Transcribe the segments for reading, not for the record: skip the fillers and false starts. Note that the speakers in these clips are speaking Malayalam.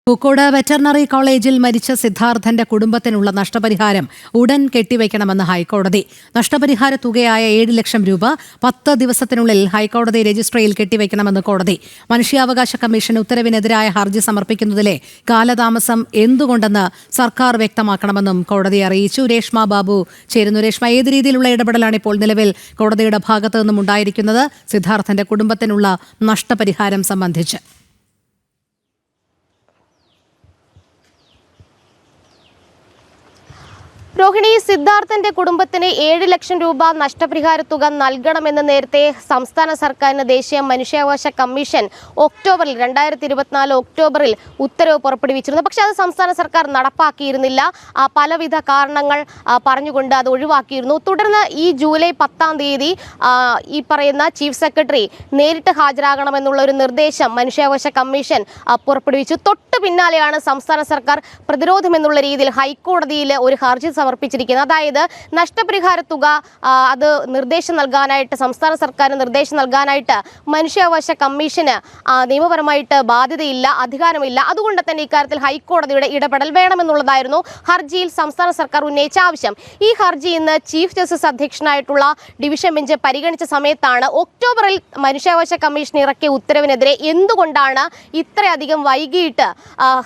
പൂക്കോട് വെറ്ററിനറി കോളേജിൽ മരിച്ച സിദ്ധാർത്ഥന്റെ കുടുംബത്തിനുള്ള നഷ്ടപരിഹാരം ഉടൻ കെട്ടിവെക്കണമെന്ന് ഹൈക്കോടതി. നഷ്ടപരിഹാര തുകയായ 7 ലക്ഷം രൂപ 10 ദിവസത്തിനുള്ളിൽ ഹൈക്കോടതി രജിസ്ട്രിയിൽ കെട്ടിവെക്കണമെന്ന് കോടതി. മനുഷ്യാവകാശ കമ്മീഷൻ ഉത്തരവിനെതിരായ ഹർജി സമർപ്പിക്കുന്നതിലെ കാലതാമസം എന്തുകൊണ്ടെന്ന് സർക്കാർ വ്യക്തമാക്കണമെന്നും കോടതി അറിയിച്ചു. രേഷ്മ ബാബു ചേരുന്നു. രേഷ്മ, ഏത് രീതിയിലുള്ള ഇടപെടലാണ് ഇപ്പോൾ നിലവിൽ കോടതിയുടെ ഭാഗത്തു നിന്നും ഉണ്ടായിരിക്കുന്നത് സിദ്ധാർത്ഥന്റെ കുടുംബത്തിനുള്ള നഷ്ടപരിഹാരം സംബന്ധിച്ച്? രോഹിണി, സിദ്ധാർത്ഥന്റെ കുടുംബത്തിന് 7 ലക്ഷം രൂപ നഷ്ടപരിഹാര തുക നൽകണമെന്ന് നേരത്തെ സംസ്ഥാന സർക്കാരിന് ദേശീയ മനുഷ്യാവകാശ കമ്മീഷൻ 2024 ഒക്ടോബറിൽ ഉത്തരവ് പുറപ്പെടുവിച്ചിരുന്നു. പക്ഷേ അത് സംസ്ഥാന സർക്കാർ നടപ്പാക്കിയിരുന്നില്ല. പലവിധ കാരണങ്ങൾ പറഞ്ഞുകൊണ്ട് അത് ഒഴിവാക്കിയിരുന്നു. തുടർന്ന് ഈ ജൂലൈ 10-ാം തീയതി ഈ പറയുന്ന ചീഫ് സെക്രട്ടറി നേരിട്ട് ഹാജരാകണമെന്നുള്ള ഒരു നിർദ്ദേശം മനുഷ്യാവകാശ കമ്മീഷൻ പുറപ്പെടുവിച്ചു. തൊട്ടു പിന്നാലെയാണ് സംസ്ഥാന സർക്കാർ പ്രതിരോധം എന്നുള്ള രീതിയിൽ ഹൈക്കോടതിയിൽ ഒരു ഹർജി സമർപ്പിച്ചിരിക്കുന്നത്. അതായത് നഷ്ടപരിഹാര തുക അത് നിർദ്ദേശം നൽകാനായിട്ട് സംസ്ഥാന സർക്കാരിന് നിർദ്ദേശം നൽകാനായിട്ട് മനുഷ്യാവകാശ കമ്മീഷന് നിയമപരമായിട്ട് ബാധ്യതയില്ല, അധികാരമില്ല. അതുകൊണ്ട് തന്നെ ഇക്കാര്യത്തിൽ ഹൈക്കോടതിയുടെ ഇടപെടൽ വേണമെന്നുള്ളതായിരുന്നു ഹർജിയിൽ സംസ്ഥാന സർക്കാർ ഉന്നയിച്ച ആവശ്യം. ഈ ഹർജി ഇന്ന് ചീഫ് ജസ്റ്റിസ് അധ്യക്ഷനായിട്ടുള്ള ഡിവിഷൻ ബെഞ്ച് പരിഗണിച്ച സമയത്താണ് ഒക്ടോബറിൽ മനുഷ്യാവകാശ കമ്മീഷൻ ഇറക്കിയ ഉത്തരവിനെതിരെ എന്തുകൊണ്ടാണ് ഇത്രയധികം വൈകിട്ട്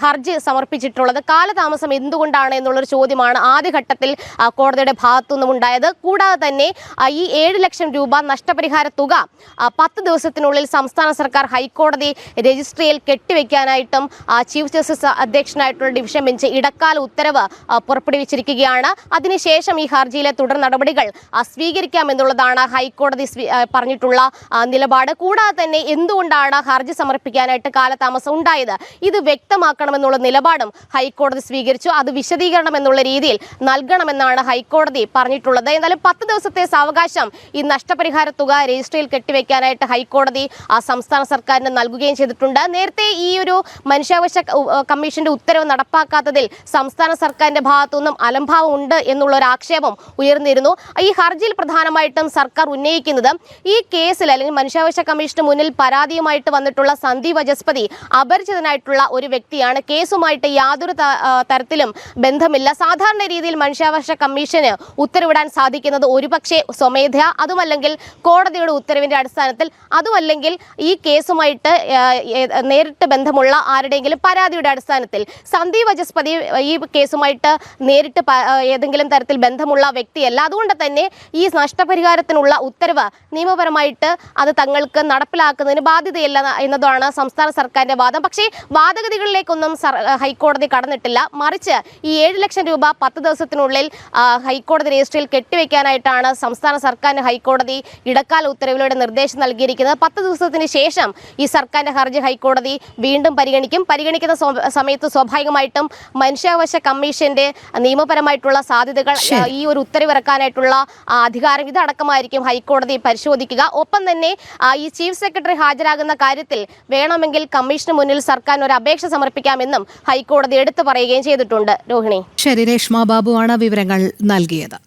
ഹർജി സമർപ്പിച്ചിട്ടുള്ളത്, കാലതാമസം എന്തുകൊണ്ടാണ് എന്നുള്ളൊരു ചോദ്യമാണ് ആദ്യഘട്ടത്തിൽ കോടതിയുടെ ഭാഗത്തുനിന്നും ഉണ്ടായത്. കൂടാതെ തന്നെ ഈ 7 ലക്ഷം രൂപ നഷ്ടപരിഹാര തുക 10 ദിവസത്തിനുള്ളിൽ സംസ്ഥാന സർക്കാർ ഹൈക്കോടതി രജിസ്ട്രിയിൽ കെട്ടിവെക്കാനായിട്ടും ചീഫ് ജസ്റ്റിസ് അധ്യക്ഷനായിട്ടുള്ള ഡിവിഷൻ ബെഞ്ച് ഇടക്കാല ഉത്തരവ് പുറപ്പെടുവിച്ചിരിക്കുകയാണ്. അതിനുശേഷം ഈ ഹർജിയിലെ തുടർ നടപടികൾ സ്വീകരിക്കാമെന്നുള്ളതാണ് ഹൈക്കോടതി പറഞ്ഞിട്ടുള്ള നിലപാട്. കൂടാതെ തന്നെ എന്തുകൊണ്ടാണ് ഹർജി സമർപ്പിക്കാനായിട്ട് കാലതാമസം ഉണ്ടായത്, ഇത് വ്യക്തമാക്കണമെന്നുള്ള നിലപാടും ഹൈക്കോടതി സ്വീകരിച്ചു. അത് വിശദീകരണം എന്നുള്ള രീതിയിൽ നൽകണമെന്നാണ് ഹൈക്കോടതി പറഞ്ഞിട്ടുള്ളത്. എന്നാലും 10 ദിവസത്തെ സാവകാശം ഈ നഷ്ടപരിഹാര തുക രജിസ്ട്രിയിൽ കെട്ടിവെക്കാനായിട്ട് ഹൈക്കോടതി സംസ്ഥാന സർക്കാരിന് നൽകുകയും ചെയ്തിട്ടുണ്ട്. നേരത്തെ ഈ ഒരു മനുഷ്യാവകാശ കമ്മീഷന്റെ ഉത്തരവ് നടപ്പാക്കാത്തതിൽ സംസ്ഥാന സർക്കാരിന്റെ ഭാഗത്തുനിന്നും അലംഭാവം ഉണ്ട് എന്നുള്ള ഒരു ആക്ഷേപം ഉയർന്നിരുന്നു. ഈ ഹർജിയിൽ പ്രധാനമായിട്ടും സർക്കാർ ഉന്നയിക്കുന്നത് ഈ കേസിൽ അല്ലെങ്കിൽ മനുഷ്യാവകാശ കമ്മീഷന് മുന്നിൽ പരാതിയുമായിട്ട് വന്നിട്ടുള്ള സന്ദീപ് വചസ്പതി അപരിചിതനായിട്ടുള്ള ഒരു വ്യക്തിയാണ്. കേസുമായിട്ട് യാതൊരു തരത്തിലും ബന്ധമില്ല. സാധാരണ രീതിയിൽ മനുഷ്യാവകാശ കമ്മീഷന് ഉത്തരവിടാൻ സാധിക്കുന്നത് ഒരുപക്ഷെ സ്വമേധയാ, അതുമല്ലെങ്കിൽ കോടതിയുടെ ഉത്തരവിന്റെ അടിസ്ഥാനത്തിൽ, അതുമല്ലെങ്കിൽ ഈ കേസുമായിട്ട് നേരിട്ട് ബന്ധമുള്ള ആരുടെയെങ്കിലും പരാതിയുടെ അടിസ്ഥാനത്തിൽ. സന്ദീപ് വചസ്പതി ഈ കേസുമായിട്ട് നേരിട്ട് ഏതെങ്കിലും തരത്തിൽ ബന്ധമുള്ള വ്യക്തിയല്ല. അതുകൊണ്ട് തന്നെ ഈ നഷ്ടപരിഹാരത്തിനുള്ള ഉത്തരവ് നിയമപരമായിട്ട് അത് തങ്ങൾക്ക് നടപ്പിലാക്കുന്നതിന് ബാധ്യതയില്ല എന്നതാണ് സംസ്ഥാന സർക്കാരിന്റെ വാദം. പക്ഷേ വാദഗതികളിലേക്കൊന്നും ഹൈക്കോടതി കടന്നിട്ടില്ല. മറിച്ച് ഈ 7 ലക്ഷം രൂപ 10 ദിവസത്തിനുള്ളിൽ ഹൈക്കോടതി രജിസ്ട്രിയിൽ കെട്ടിവെക്കാനായിട്ടാണ് സംസ്ഥാന സർക്കാരിന് ഹൈക്കോടതി ഇടക്കാല ഉത്തരവിലൂടെ നിർദ്ദേശം നൽകിയിരിക്കുന്നത്. 10 ദിവസത്തിന് ശേഷം ഈ സർക്കാരിന്റെ ഹർജി ഹൈക്കോടതി വീണ്ടും പരിഗണിക്കുന്ന സമയത്ത് സ്വാഭാവികമായിട്ടും മനുഷ്യാവകാശ കമ്മീഷന്റെ നിയമപരമായിട്ടുള്ള സാധ്യതകൾ, ഈ ഒരു ഉത്തരവിറക്കാനായിട്ടുള്ള അധികാരം, ഇതടക്കമായിരിക്കും ഹൈക്കോടതി പരിശോധിക്കുക. ഒപ്പം തന്നെ ഈ ചീഫ് സെക്രട്ടറി ഹാജരാകുന്ന കാര്യത്തിൽ വേണമെങ്കിൽ കമ്മീഷന് മുന്നിൽ സർക്കാരിന് ഒരു അപേക്ഷ സമർപ്പിക്കാമെന്നും ഹൈക്കോടതി എടുത്തു പറയുകയും ചെയ്തിട്ടുണ്ട്. രോഹിണി. ശരി, രേഷ്മ ബാബുവാണ് വിവരങ്ങൾ നൽകിയത്.